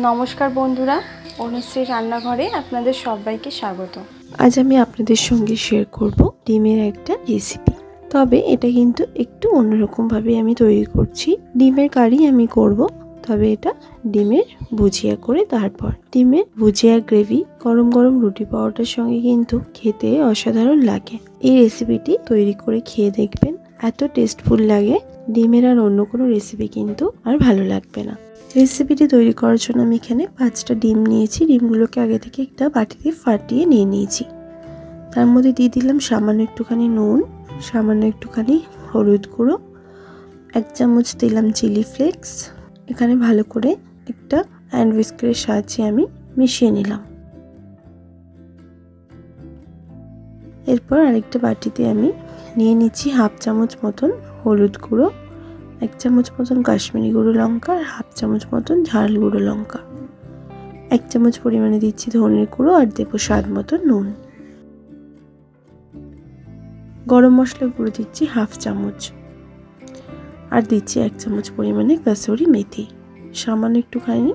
নমস্কার বন্ধুরা, অনুশ্রী রান্নাঘরে আপনাদের সবাইকে স্বাগত। আজ আমি আপনাদের সঙ্গে শেয়ার করব ডিমের একটা রেসিপি। তবে এটা কিন্তু একটু অন্যরকম ভাবে আমি তৈরি করছি। ডিমের কারি আমি করব, তবে এটা ডিমের ভুজিয়া করে তারপর ডিমের ভুজিয়া গ্রেভি গরম গরম রুটি পরোটার সঙ্গে কিন্তু খেতে অসাধারণ লাগে। এই রেসিপিটি তৈরি করে খেয়ে দেখবেন, এত টেস্টফুল লাগে, ডিমের আর অন্য কোনো রেসিপি কিন্তু আর ভালো লাগবে না। রেসিপিটি তৈরি করার জন্য আমি এখানে 5টা ডিম নিয়েছি। ডিমগুলোকে আগে থেকে একটা বাটিতে ফাটিয়ে নিয়ে নিয়েছি। তার মধ্যে দিয়ে দিলাম সামান্য একটুখানি নুন, সামান্য একটুখানি হলুদ গুঁড়ো, 1 চামচ দিলাম চিলি ফ্লেক্স। এখানে ভালো করে একটা হ্যান্ড হুইস্কারের সাহায্যে আমি মিশিয়ে নিলাম। এরপর আরেকটা বাটিতে আমি নিয়ে নিচ্ছি 1/2 চামচ মতন হলুদ গুঁড়ো, 1 চামচ মতন কাশ্মীরি গুঁড়ো লঙ্কা আর 1/2 চামচ মতন ঝাল গুঁড়ো লঙ্কা, 1 চামচ পরিমাণে দিচ্ছি ধনের গুঁড়ো আর দেবো স্বাদ মতন নুন। গরম মশলা গুঁড়ো দিচ্ছি 1/2 চামচ আর দিচ্ছি 1 চামচ পরিমাণে কাসুরি মেথি। সামান্য একটুখানি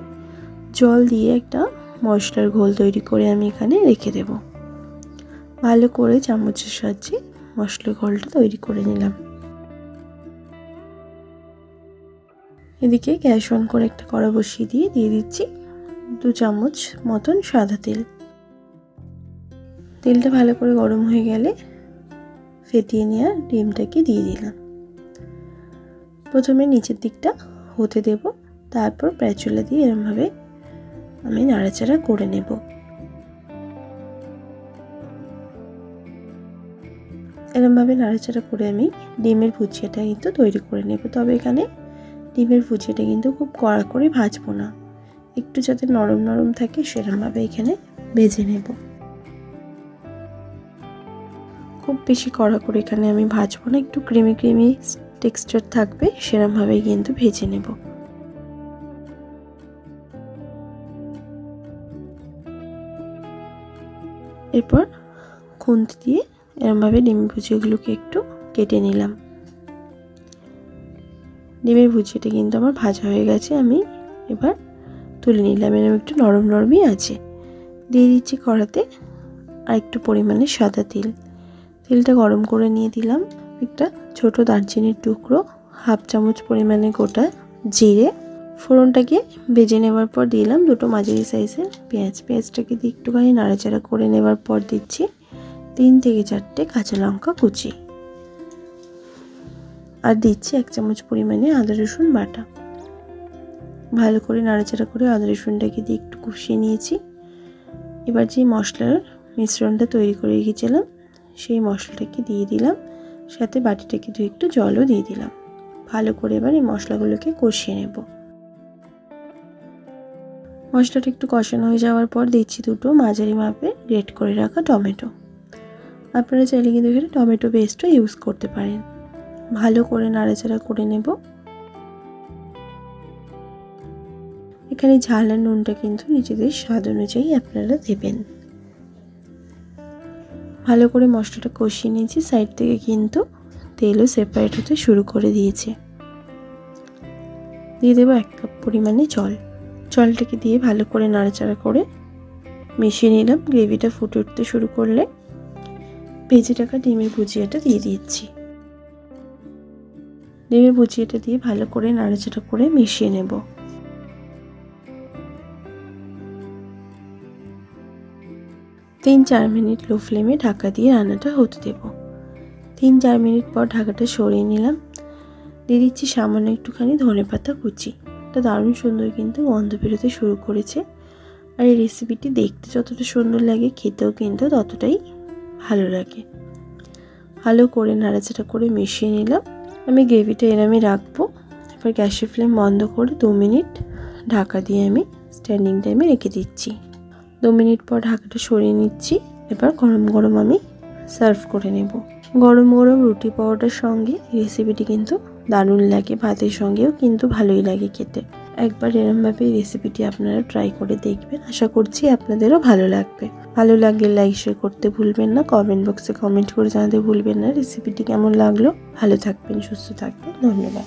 জল দিয়ে একটা মশলার ঘোল তৈরি করে আমি এখানে রেখে দেব। ভালো করে চামচের সাহায্যে মশলার ঘোলটা তৈরি করে নিলাম। এদিকে গ্যাস অন করে একটা কড়া বসিয়ে দিয়ে দিচ্ছি 2 চামচ মতন সাদা তেল। তেলটা ভালো করে গরম হয়ে গেলে ফেটিয়ে নেওয়া ডিমটাকে দিয়ে দিলাম। প্রথমে নিচের দিকটা হতে দেব, তারপর প্যাচুলা দিয়ে এরমভাবে আমি নাড়াচাড়া করে নেব। এরমভাবে নাড়াচাড়া করে আমি ডিমের ভুজিয়াটা কিন্তু তৈরি করে নেব। তবে এখানে ডিমের ভুজিয়াটা কিন্তু খুব কড়া করে ভাজবো না, একটু যাতে নরম নরম থাকে সেরকমভাবে এখানে ভেজে নেব। খুব বেশি কড়া করে এখানে আমি ভাজবো না, একটু ক্রিমি ক্রিমি টেক্সচার থাকবে সেরকমভাবেই কিন্তু ভেজে নেব। এরপর খুন্তি দিয়ে এরকমভাবে ডিমের ভুজিয়াগুলোকে একটু কেটে নিলাম। ডিমের ভুজিয়াটা কিন্তু আমার ভাজা হয়ে গেছে, আমি এবার তুলে নিলাম। এরকম একটু নরম নরমই আছে। দিয়ে দিচ্ছি কড়াতে আর একটু পরিমাণে সাদা তেল। তেলটা গরম করে নিয়ে দিলাম একটা ছোট দারচিনির টুকরো, 1/2 চামচ পরিমাণে গোটা জিরে। ফোড়নটাকে ভেজে নেওয়ার পর দিলাম 2টো মাঝারি সাইজের পেঁয়াজ। পেঁয়াজটাকে দিয়ে একটুখানি নাড়াচাড়া করে নেওয়ার পর দিচ্ছি 3 থেকে 4টে কাঁচা লঙ্কা কুচি আর দিচ্ছি 1 চামচ পরিমাণে আদা রসুন বাটা। ভালো করে নাড়াচাড়া করে আদা রসুনটাকে দিয়ে একটু কষিয়ে নিয়েছি। এবার যে মশলার মিশ্রণটা তৈরি করে রেখেছিলাম সেই মশলাটাকে দিয়ে দিলাম, সাথে বাটিটাকে ধুয়ে একটু জলও দিয়ে দিলাম। ভালো করে এবার এই মশলাগুলোকে কষিয়ে নেব। মশলাটা একটু কষানো হয়ে যাওয়ার পর দিচ্ছি 2টো মাঝারি মাপের গ্রেট করে রাখা টমেটো। আপনারা চাইলে কিন্তু এখানে টমেটো পেস্টও ইউজ করতে পারেন। ভালো করে নাড়াচাড়া করে নেব। এখানে ঝাল আর নুনটা কিন্তু নিজেদের স্বাদ অনুযায়ী আপনারা দেবেন। ভালো করে মশলাটা কষিয়ে নিয়েছি। সাইড থেকে কিন্তু তেলও সেপারেট হতে শুরু করে দিয়েছে। দিয়ে দেবো 1 কাপ পরিমাণে জল। জলটাকে দিয়ে ভালো করে নাড়াচাড়া করে মিশিয়ে নিলাম। গ্রেভিটা ফুটে উঠতে শুরু করলে ভেজে রাখা ডিমের ভুজিয়াটা দিয়ে দিচ্ছি। ডিমের ভুজিয়াটা দিয়ে ভালো করে নাড়াচাড়া করে মিশিয়ে নেব। তিন 4 মিনিট লো ফ্লেমে ঢাকা দিয়ে রান্নাটা হতে দেব। 3-4 মিনিট পর ঢাকাটা সরিয়ে নিলাম। দিয়ে দিচ্ছি সামান্য একটুখানি ধনেপাতা কুচি। এটা দারুণ সুন্দর কিন্তু গন্ধ বেরোতে শুরু করেছে। আর এই রেসিপিটি দেখতে যতটা সুন্দর লাগে খেতেও কিন্তু ততটাই ভালো লাগে। ভালো করে নাড়াচাড়া করে মিশিয়ে নিলাম। আমি গ্রেভিটা এরমই রাখবো। এবার গ্যাসের ফ্লেম বন্ধ করে 2 মিনিট ঢাকা দিয়ে আমি স্ট্যান্ডিং টাইমে রেখে দিচ্ছি। 2 মিনিট পর ঢাকাটা সরিয়ে নিচ্ছি। এবার গরম গরম আমি সার্ভ করে নেব। গরম গরম রুটি পরোটার সঙ্গে রেসিপিটি কিন্তু দারুণ লাগে, ভাতের সঙ্গেও কিন্তু ভালোই লাগে খেতে। একবার এরমভাবে এই রেসিপিটি আপনারা ট্রাই করে দেখবেন, আশা করছি আপনাদেরও ভালো লাগবে। ভালো লাগলে লাইক শেয়ার করতে ভুলবেন না, কমেন্ট বক্সে কমেন্ট করে জানাতে ভুলবেন না রেসিপিটি কেমন লাগলো। ভালো থাকবেন, সুস্থ থাকবেন, ধন্যবাদ।